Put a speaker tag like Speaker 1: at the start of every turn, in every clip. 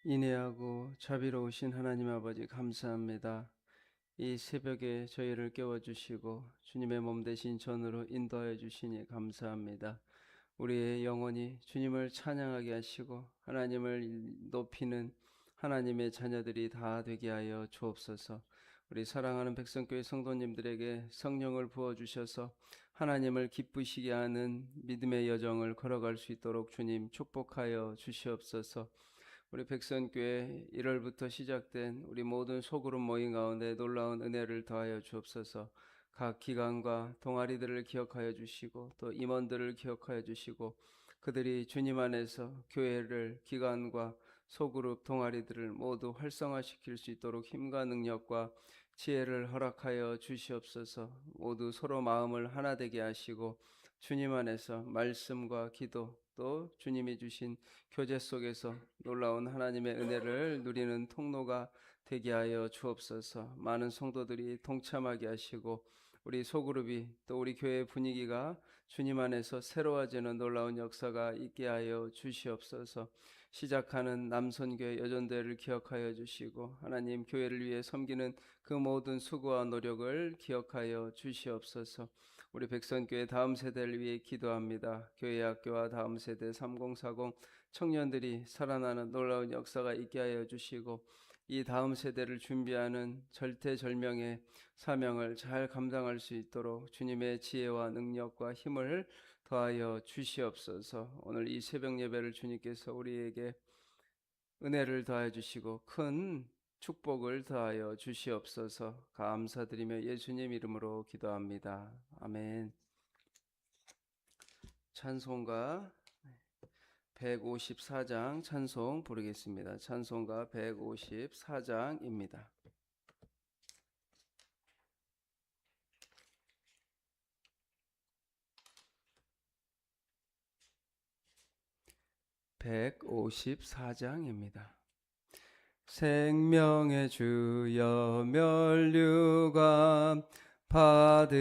Speaker 1: 인애하고 자비로우신 하나님 아버지 감사합니다. 이 새벽에 저희를 깨워주시고 주님의 몸 되신 전으로 인도하여 주시니 감사합니다. 우리의 영혼이 주님을 찬양하게 하시고 하나님을 높이는 하나님의 자녀들이 다 되게 하여 주옵소서. 우리 사랑하는 백성교회 성도님들에게 성령을 부어주셔서 하나님을 기쁘시게 하는 믿음의 여정을 걸어갈 수 있도록 주님 축복하여 주시옵소서. 우리 백선교회 1월부터 시작된 우리 모든 소그룹 모임 가운데 놀라운 은혜를 더하여 주옵소서. 각 기관과 동아리들을 기억하여 주시고 또 임원들을 기억하여 주시고 그들이 주님 안에서 교회를 기관과 소그룹 동아리들을 모두 활성화시킬 수 있도록 힘과 능력과 지혜를 허락하여 주시옵소서. 모두 서로 마음을 하나 되게 하시고 주님 안에서 말씀과 기도 또 주님이 주신 교제 속에서 놀라운 하나님의 은혜를 누리는 통로가 되게 하여 주옵소서. 많은 성도들이 동참하게 하시고 우리 소그룹이 또 우리 교회 분위기가 주님 안에서 새로워지는 놀라운 역사가 있게 하여 주시옵소서. 시작하는 남선교회 여전대를 기억하여 주시고 하나님 교회를 위해 섬기는 그 모든 수고와 노력을 기억하여 주시옵소서. 우리 백선교회 다음 세대를 위해 기도합니다. 교회 학교와 다음 세대 3040 청년들이 살아나는 놀라운 역사가 있게 하여 주시고 이 다음 세대를 준비하는 절대절명의 사명을 잘 감당할 수 있도록 주님의 지혜와 능력과 힘을 더하여 주시옵소서. 오늘 이 새벽 예배를 주님께서 우리에게 은혜를 더하여 주시고 큰 축복을 더하여 주시옵소서. 감사드리며 예수님 이름으로 기도합니다. 아멘. 찬송가 154장 찬송 부르겠습니다. 찬송가 154장입니다. 154장입니다. 생명의 주여 면류관 받으시옵소서.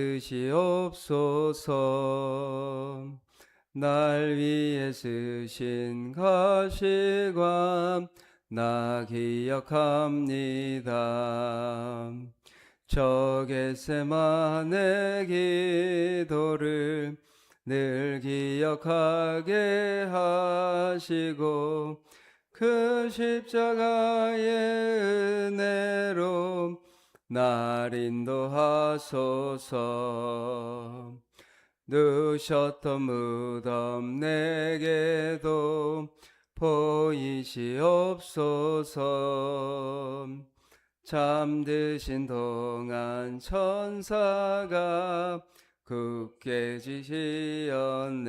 Speaker 1: 날 위해 쓰신 가시관 나 기억합니다. 저 겟세마네 기도를 늘 기억하게 하시고 그 십자가의 은혜로 날 인도하소서. 누셨던 무덤 내게도 보이시옵소서. 잠드신 동안 천사가 굳게 지시었네.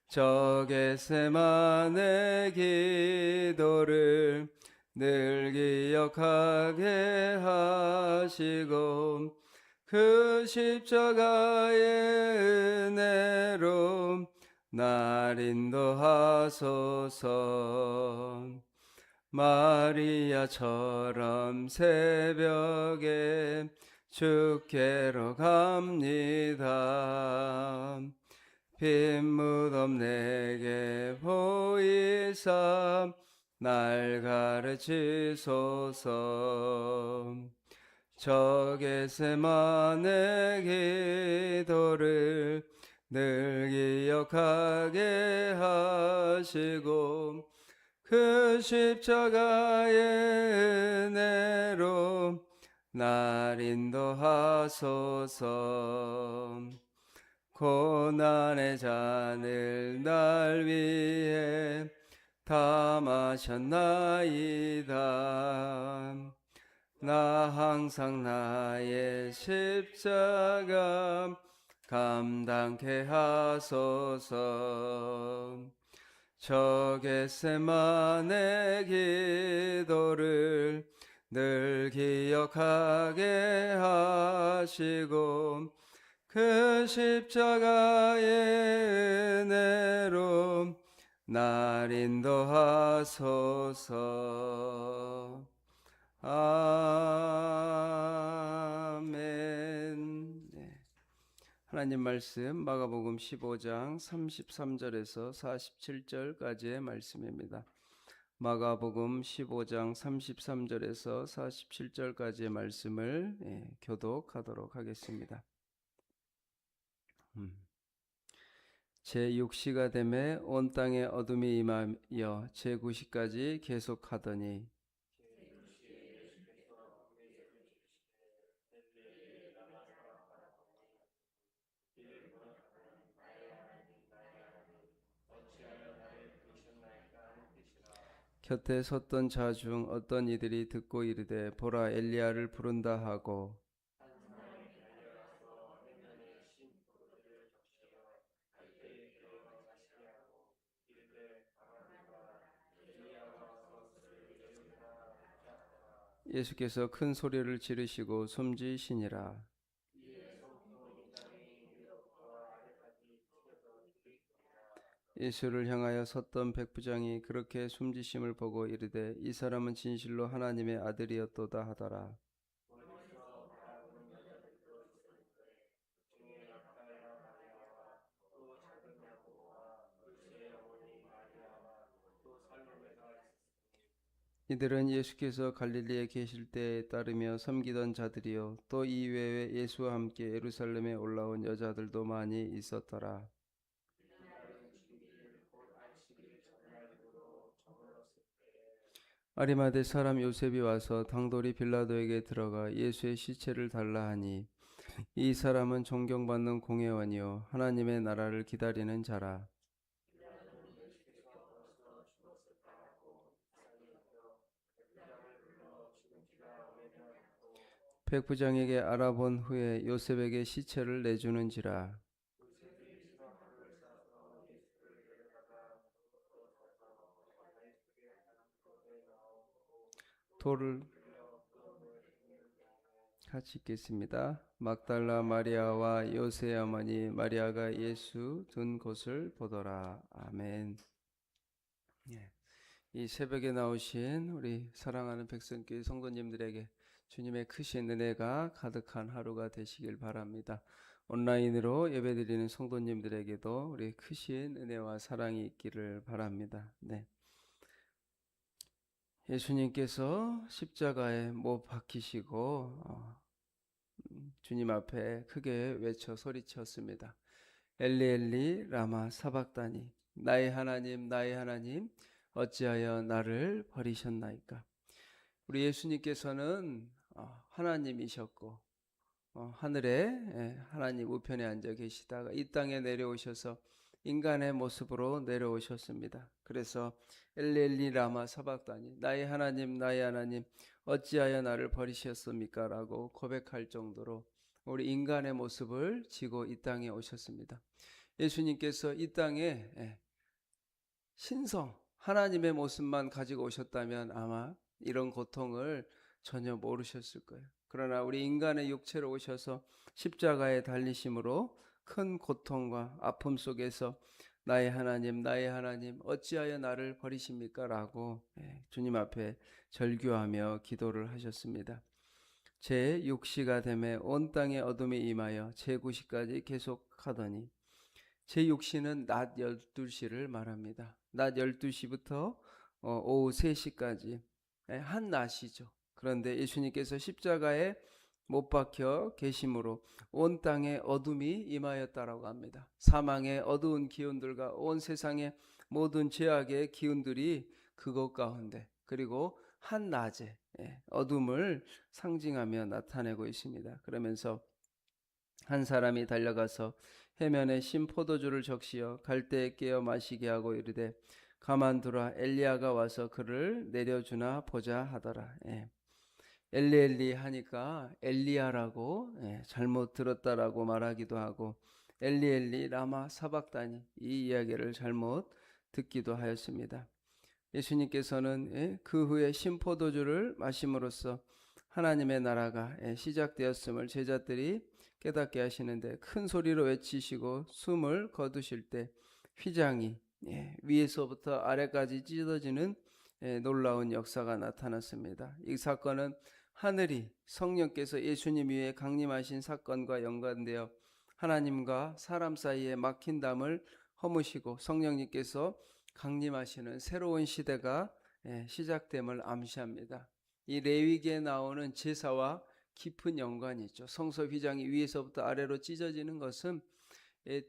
Speaker 1: 저 겟세마네 기도를 늘 기억하게 하시고 그 십자가의 은혜로 날 인도하소서. 마리아처럼 새벽에 주께로 갑니다. 빈 무덤 내게 보이사 날 가르치소서. 저 겟세마네 기도를 늘 기억하게 하시고 그 십자가의 은혜로 날 인도하소서. 고난의 잔을 날 위해 다 마셨나이다. 나 항상 나의 십자가 감당케 하소서. 저 겟세마네 기도를 늘 기억하게 하시고 그 십자가의 은혜로 날 인도하소서. 아멘. 네. 하나님 말씀 마가복음 15장 33절에서 47절까지의 말씀입니다. 마가복음 15장 33절에서 47절까지의 말씀을 교독하도록 하겠습니다. 제6시가 되매 온 땅에 어둠이 임하여 제9시까지 계속하더니 곁에 섰던 자 중 어떤 이들이 듣고 이르되 보라 엘리야를 부른다 하고 예수께서 큰 소리를 지르시고 숨지시니라. 예수를 향하여 섰던 백부장이 그렇게 숨지심을 보고 이르되 이 사람은 진실로 하나님의 아들이었도다 하더라. 이들은 예수께서 갈릴리에 계실 때에 따르며 섬기던 자들이요 또 이 외에 예수와 함께 예루살렘에 올라온 여자들도 많이 있었더라. 아리마대 사람 요셉이 와서 당돌이 빌라도에게 들어가 예수의 시체를 달라 하니 이 사람은 존경받는 공회원이요 하나님의 나라를 기다리는 자라. 백부장에게 알아본 후에 요셉에게 시체를 내주는지라. 돌을 같이 읽겠습니다. 막달라 마리아와 요새 어머니 마리아가 예수 둔 곳을 보더라. 아멘. 예. 이 새벽에 나오신 우리 사랑하는 백성교회 성도님들에게 주님의 크신 은혜가 가득한 하루가 되시길 바랍니다. 온라인으로 예배드리는 성도님들에게도 우리 크신 은혜와 사랑이 있기를 바랍니다. 네. 예수님께서 십자가에 못 박히시고 주님 앞에 크게 외쳐 소리쳤습니다. 엘리 엘리 라마 사박다니 나의 하나님 어찌하여 나를 버리셨나이까. 우리 예수님께서는 하나님이셨고 하늘에 하나님 우편에 앉아 계시다가 이 땅에 내려오셔서 인간의 모습으로 내려오셨습니다. 그래서 엘리 라마 사박다니 나의 하나님 어찌하여 나를 버리셨습니까? 라고 고백할 정도로 우리 인간의 모습을 지고 이 땅에 오셨습니다. 예수님께서 이 땅에 신성 하나님의 모습만 가지고 오셨다면 아마 이런 고통을 전혀 모르셨을 거예요. 그러나 우리 인간의 육체로 오셔서 십자가에 달리심으로 큰 고통과 아픔 속에서 나의 하나님 어찌하여 나를 버리십니까? 라고 주님 앞에 절규하며 기도를 하셨습니다. 제6시가 되매 온 땅에 어둠이 임하여 제9시까지 계속하더니 제6시는 낮 12시를 말합니다. 낮 12시부터 오후 3시까지 한 낮이죠. 그런데 예수님께서 십자가에 못 박혀 계심으로 온 땅에 어둠이 임하였다라고 합니다. 사망의 어두운 기운들과 온 세상의 모든 죄악의 기운들이 그것 가운데 그리고 한낮에 어둠을 상징하며 나타내고 있습니다. 그러면서 한 사람이 달려가서 해면에 신 포도주를 적시어 갈대에 깨어 마시게 하고 이르되 가만두라 엘리야가 와서 그를 내려주나 보자 하더라. 엘리 하니까 엘리야라고 잘못 들었다라고 말하기도 하고 엘리 라마 사박다니 이 이야기를 잘못 듣기도 하였습니다. 예수님께서는 그 후에 신포도주를 마심으로써 하나님의 나라가 시작되었음을 제자들이 깨닫게 하시는데 큰 소리로 외치시고 숨을 거두실 때 휘장이 위에서부터 아래까지 찢어지는 놀라운 역사가 나타났습니다. 이 사건은 하늘이 성령께서 예수님 위에 강림하신 사건과 연관되어 하나님과 사람 사이에 막힌 담을 허무시고 성령님께서 강림하시는 새로운 시대가 시작됨을 암시합니다. 이 레위기에 나오는 제사와 깊은 연관이 있죠. 성소 휘장이 위에서부터 아래로 찢어지는 것은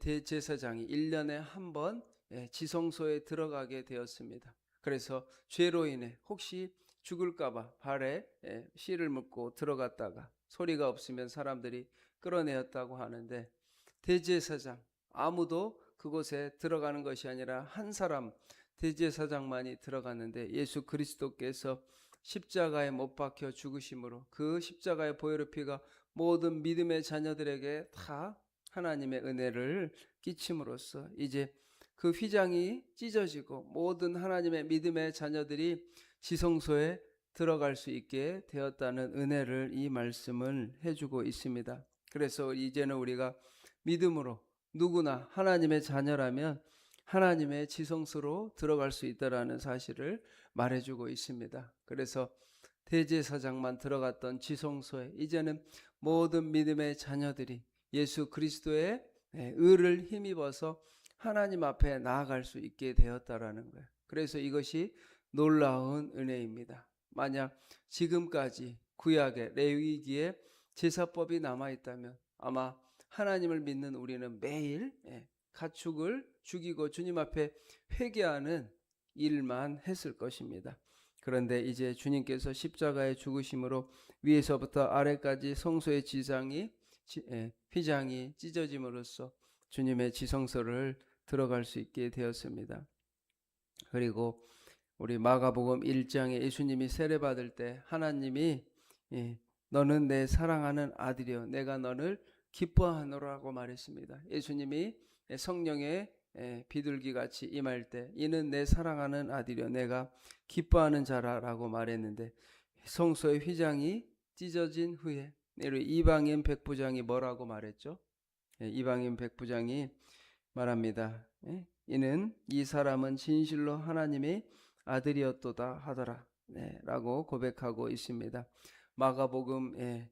Speaker 1: 대제사장이 1년에 한 번 지성소에 들어가게 되었습니다. 그래서 죄로 인해 혹시 죽을까봐 발에 실을 묶고 들어갔다가 소리가 없으면 사람들이 끌어내었다고 하는데, 대제사장 아무도 그곳에 들어가는 것이 아니라 한 사람 대제사장만이 들어갔는데, 예수 그리스도께서 십자가에 못 박혀 죽으심으로 그 십자가의 보혈의 피가 모든 믿음의 자녀들에게 다 하나님의 은혜를 끼침으로써 이제 그 휘장이 찢어지고 모든 하나님의 믿음의 자녀들이 지성소에 들어갈 수 있게 되었다는 은혜를 이 말씀을 해주고 있습니다. 그래서 이제는 우리가 믿음으로 누구나 하나님의 자녀라면 하나님의 지성소로 들어갈 수 있다라는 사실을 말해주고 있습니다. 그래서 대제사장만 들어갔던 지성소에 이제는 모든 믿음의 자녀들이 예수 그리스도의 의를 힘입어서 하나님 앞에 나아갈 수 있게 되었다라는 거예요. 그래서 이것이 놀라운 은혜입니다. 만약 지금까지 구약의 레위기에 제사법이 남아있다면 아마 하나님을 믿는 우리는 매일 가축을 죽이고 주님 앞에 회개하는 일만 했을 것입니다. 그런데 이제 주님께서 십자가의 죽으심으로 위에서부터 아래까지 성소의 휘장이 찢어짐으로써 주님의 지성소를 들어갈 수 있게 되었습니다. 그리고 우리 마가복음 1장에 예수님이 세례받을 때 하나님이 너는 내 사랑하는 아들이여 내가 너를 기뻐하노라고 말했습니다. 예수님이 성령의 비둘기같이 임할 때 이는 내 사랑하는 아들이여 내가 기뻐하는 자라라고 말했는데, 성소의 휘장이 찢어진 후에 이방인 백부장이 뭐라고 말했죠? 이방인 백부장이 말합니다. 이는 이 사람은 진실로 하나님의 아들이었도다 하더라 라고 고백하고 있습니다. 마가복음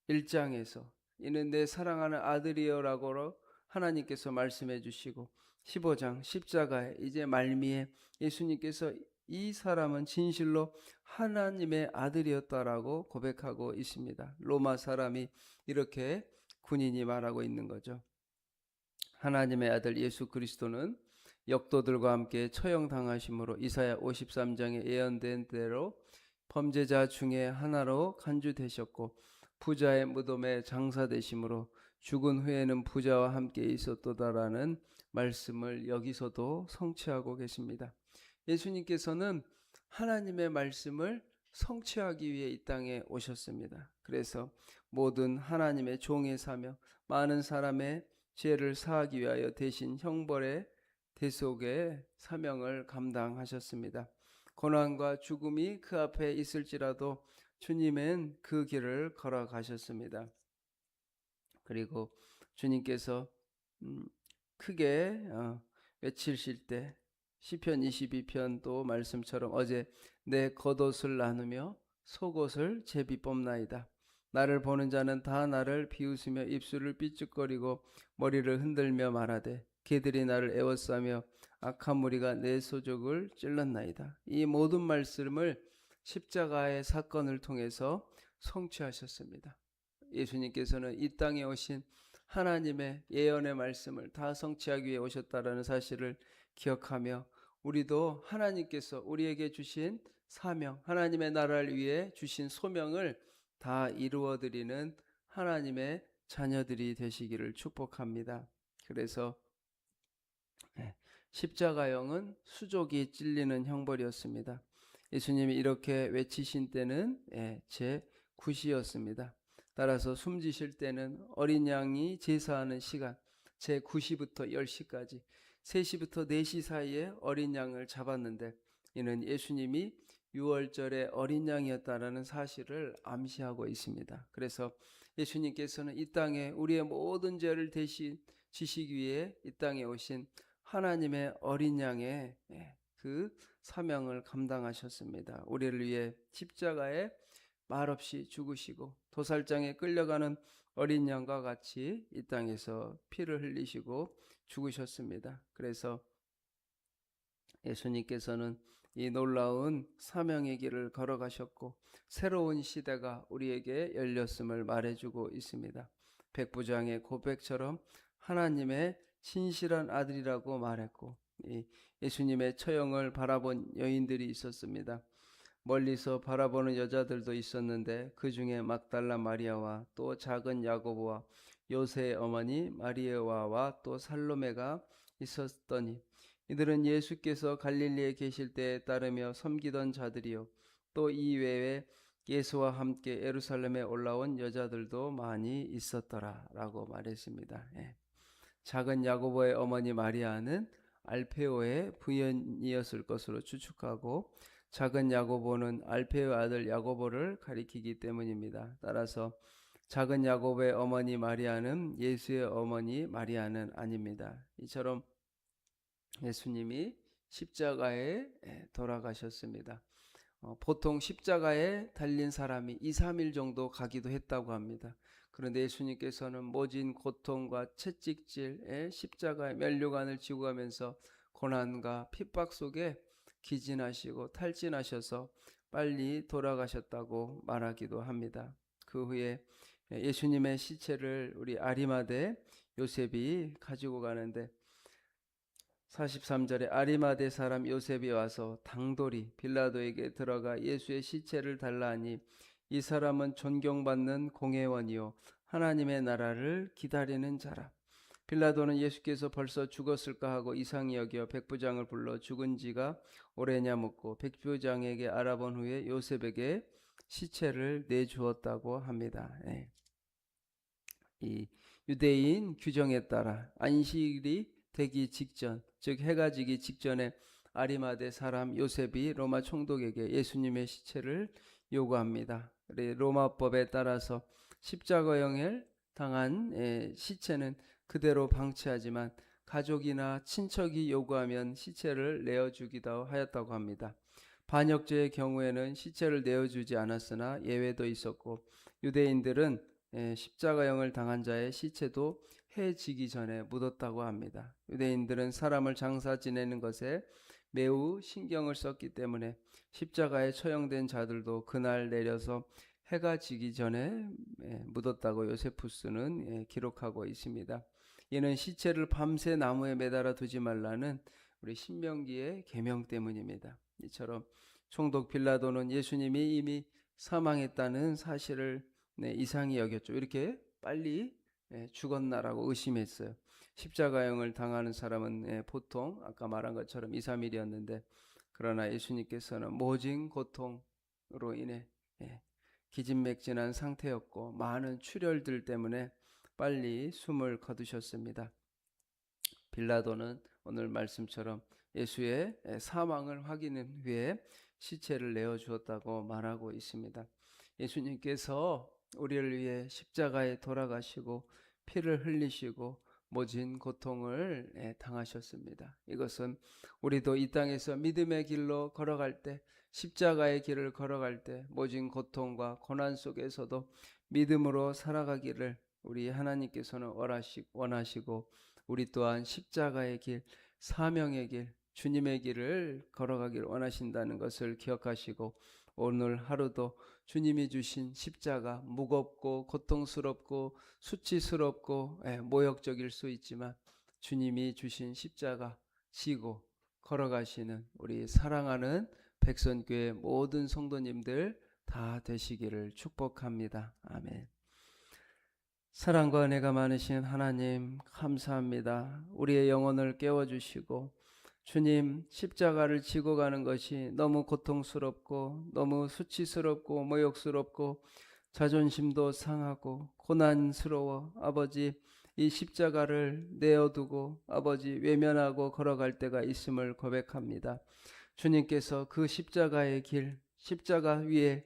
Speaker 1: 1장에서 이는 내 사랑하는 아들이여라고 하나님께서 말씀해 주시고, 15장 십자가에 이제 말미에 예수님께서 이 사람은 진실로 하나님의 아들이었다라고 고백하고 있습니다. 로마 사람이 이렇게 군인이 말하고 있는 거죠. 하나님의 아들 예수 그리스도는 역도들과 함께 처형당하심으로 이사야 53장에 예언된 대로 범죄자 중에 하나로 간주되셨고 부자의 무덤에 장사되심으로 죽은 후에는 부자와 함께 있었도다라는 말씀을 여기서도 성취하고 계십니다. 예수님께서는 하나님의 말씀을 성취하기 위해 이 땅에 오셨습니다. 그래서 모든 하나님의 종의 사명, 많은 사람의 죄를 사하기 위하여 대신 형벌의 대속의 사명을 감당하셨습니다. 고난과 죽음이 그 앞에 있을지라도 주님은 그 길을 걸어가셨습니다. 그리고 주님께서 크게 외치실 때 시편 22편도 말씀처럼 어제 내 겉옷을 나누며 속옷을 제비 뽑나이다. 나를 보는 자는 다 나를 비웃으며 입술을 삐죽거리고 머리를 흔들며 말하되 개들이 나를 애워싸며 악한 무리가 내 소족을 찔렀나이다. 이 모든 말씀을 십자가의 사건을 통해서 성취하셨습니다. 예수님께서는 이 땅에 오신 하나님의 예언의 말씀을 다 성취하기 위해 오셨다라는 사실을 기억하며 우리도 하나님께서 우리에게 주신 사명, 하나님의 나라를 위해 주신 소명을 다 이루어드리는 하나님의 자녀들이 되시기를 축복합니다. 그래서 십자가형은 수족이 찔리는 형벌이었습니다. 예수님이 이렇게 외치신 때는 제 9시였습니다. 따라서 숨지실 때는 어린 양이 제사하는 시간 제 9시부터 10시까지 3시부터 4시 사이에 어린 양을 잡았는데, 이는 예수님이 6월절의 어린 양이었다라는 사실을 암시하고 있습니다. 그래서 예수님께서는 이 땅에 우리의 모든 죄를 대신 지시기 위해 이 땅에 오신 하나님의 어린 양의 그 사명을 감당하셨습니다. 우리를 위해 십자가에 말없이 죽으시고 도살장에 끌려가는 어린 양과 같이 이 땅에서 피를 흘리시고 죽으셨습니다. 그래서 예수님께서는 이 놀라운 사명의 길을 걸어가셨고 새로운 시대가 우리에게 열렸음을 말해주고 있습니다. 백부장의 고백처럼 하나님의 신실한 아들이라고 말했고 이 예수님의 처형을 바라본 여인들이 있었습니다. 멀리서 바라보는 여자들도 있었는데 그 중에 막달라 마리아와 또 작은 야고보와 요새의 어머니 마리아와 또 살로메가 있었더니 이들은 예수께서 갈릴리에 계실 때에 따르며 섬기던 자들이요 또 이 외에 예수와 함께 예루살렘에 올라온 여자들도 많이 있었더라 라고 말했습니다. 작은 야고보의 어머니 마리아는 알페오의 부인이었을 것으로 추측하고 작은 야고보는 알페오의 아들 야고보를 가리키기 때문입니다. 따라서 작은 야고보의 어머니 마리아는 예수의 어머니 마리아는 아닙니다. 이처럼 예수님이 십자가에 돌아가셨습니다. 보통 십자가에 달린 사람이 2, 3일 정도 가기도 했다고 합니다. 그런데 예수님께서는 모진 고통과 채찍질에 십자가의 면류관을 지고 가면서 고난과 핍박 속에 기진하시고 탈진하셔서 빨리 돌아가셨다고 말하기도 합니다. 그 후에 예수님의 시체를 우리 아리마대 요셉이 가지고 가는데 43절에 아리마대 사람 요셉이 와서 당돌이 빌라도에게 들어가 예수의 시체를 달라 하니 이 사람은 존경받는 공회원이요 하나님의 나라를 기다리는 자라. 빌라도는 예수께서 벌써 죽었을까 하고 이상히 여겨 백부장을 불러 죽은 지가 오래냐 묻고 백부장에게 알아본 후에 요셉에게 시체를 내주었다고 합니다. 이 유대인 규정에 따라 안식일이 되기 직전, 즉 해가 지기 직전에 아리마대 사람 요셉이 로마 총독에게 예수님의 시체를 요구합니다. 로마법에 따라서 십자가형을 당한 시체는 그대로 방치하지만 가족이나 친척이 요구하면 시체를 내어주기도 하였다고 합니다. 반역죄의 경우에는 시체를 내어주지 않았으나 예외도 있었고 유대인들은 십자가형을 당한 자의 시체도 해 지기 전에 묻었다고 합니다. 유대인들은 사람을 장사 지내는 것에 매우 신경을 썼기 때문에 십자가에 처형된 자들도 그날 내려서 해가 지기 전에 묻었다고 요세푸스는 기록하고 있습니다. 이는 시체를 밤새 나무에 매달아 두지 말라는 우리 신명기의 계명 때문입니다. 이처럼 총독 빌라도는 예수님이 이미 사망했다는 사실을 이상히 여겼죠. 이렇게 빨리 죽었나라고 의심했어요. 십자가형을 당하는 사람은 보통 아까 말한 것처럼 2, 3일이었는데 그러나 예수님께서는 모진 고통으로 인해 기진맥진한 상태였고 많은 출혈들 때문에 빨리 숨을 거두셨습니다. 빌라도는 오늘 말씀처럼 예수의 사망을 확인한 후에 시체를 내어주었다고 말하고 있습니다. 예수님께서 우리를 위해 십자가에 돌아가시고 피를 흘리시고 모진 고통을 당하셨습니다. 이것은 우리도 이 땅에서 믿음의 길로 걸어갈 때 십자가의 길을 걸어갈 때 모진 고통과 고난 속에서도 믿음으로 살아가기를 우리 하나님께서는 원하시고 우리 또한 십자가의 길, 사명의 길, 주님의 길을 걸어가기를 원하신다는 것을 기억하시고 오늘 하루도 주님이 주신 십자가 무겁고 고통스럽고 수치스럽고 모욕적일 수 있지만 주님이 주신 십자가 지고 걸어가시는 우리 사랑하는 백선교회 모든 성도님들 다 되시기를 축복합니다. 아멘. 사랑과 은혜가 많으신 하나님 감사합니다. 우리의 영혼을 깨워주시고 주님 십자가를 지고 가는 것이 너무 고통스럽고 너무 수치스럽고 모욕스럽고 자존심도 상하고 고난스러워 아버지 이 십자가를 내어두고 아버지 외면하고 걸어갈 때가 있음을 고백합니다. 주님께서 그 십자가의 길 십자가 위에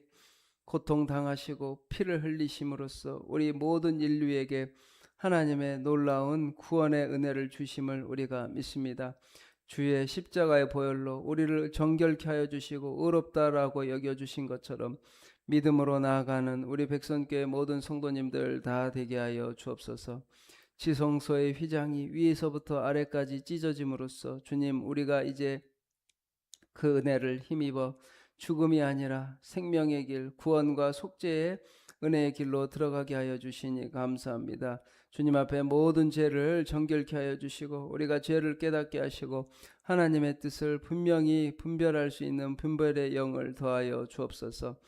Speaker 1: 고통당하시고 피를 흘리심으로써 우리 모든 인류에게 하나님의 놀라운 구원의 은혜를 주심을 우리가 믿습니다. 주의 십자가의 보혈로 우리를 정결케 하여 주시고 의롭다라고 여겨주신 것처럼 믿음으로 나아가는 우리 백성교회 모든 성도님들 다 되게 하여 주옵소서. 지성소의 휘장이 위에서부터 아래까지 찢어짐으로써 주님 우리가 이제 그 은혜를 힘입어 죽음이 아니라 생명의 길, 구원과 속죄의 은혜의 길로 들어가게 하여 주시니 감사합니다. 주님 앞에 모든 죄를 정결케 하여 주시고 우리가 죄를 깨닫게 하시고 하나님의 뜻을 분명히 분별할 수 있는 분별의 영을 더하여 주옵소서.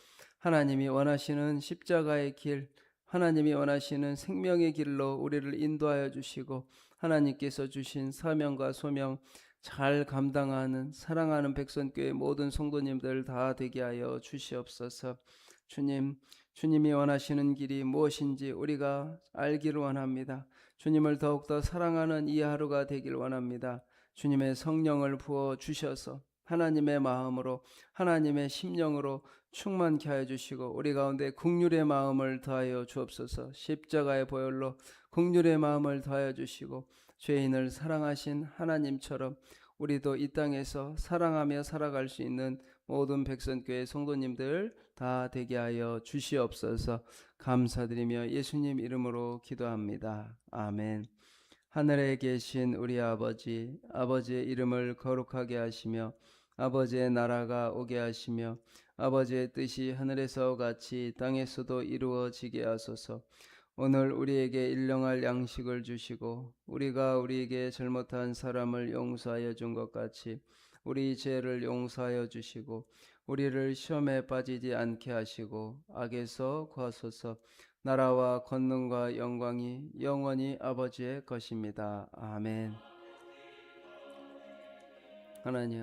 Speaker 1: 하나님이 원하시는 십자가의 길, 하나님이 원하시는 생명의 길로 우리를 인도하여 주시고 하나님께서 주신 사명과 소명 잘 감당하는 사랑하는 백성교회 모든 성도님들 다 되게 하여 주시옵소서. 주님이 원하시는 길이 무엇인지 우리가 알기를 원합니다. 주님을 더욱더 사랑하는 이 하루가 되길 원합니다. 주님의 성령을 부어 주셔서 하나님의 마음으로 하나님의 심령으로 충만케 하여 주시고 우리 가운데 긍휼의 마음을 더하여 주옵소서. 십자가의 보혈로 긍휼의 마음을 더하여 주시고 죄인을 사랑하신 하나님처럼 우리도 이 땅에서 사랑하며 살아갈 수 있는 모든 백성교회 성도님들 다 되게 하여 주시옵소서. 감사드리며 예수님 이름으로 기도합니다. 아멘. 하늘에 계신 우리 아버지, 아버지의 이름을 거룩하게 하시며 아버지의 나라가 오게 하시며 아버지의 뜻이 하늘에서 같이 땅에서도 이루어지게 하소서. 오늘 우리에게 일용할 양식을 주시고 우리가 우리에게 잘못한 사람을 용서하여 준 것 같이 우리 죄를 용서하여 주시고 우리를 시험에 빠지지 않게 하시고 악에서 구하소서. 나라와 권능과 영광이 영원히 아버지의 것입니다. 아멘. 하나님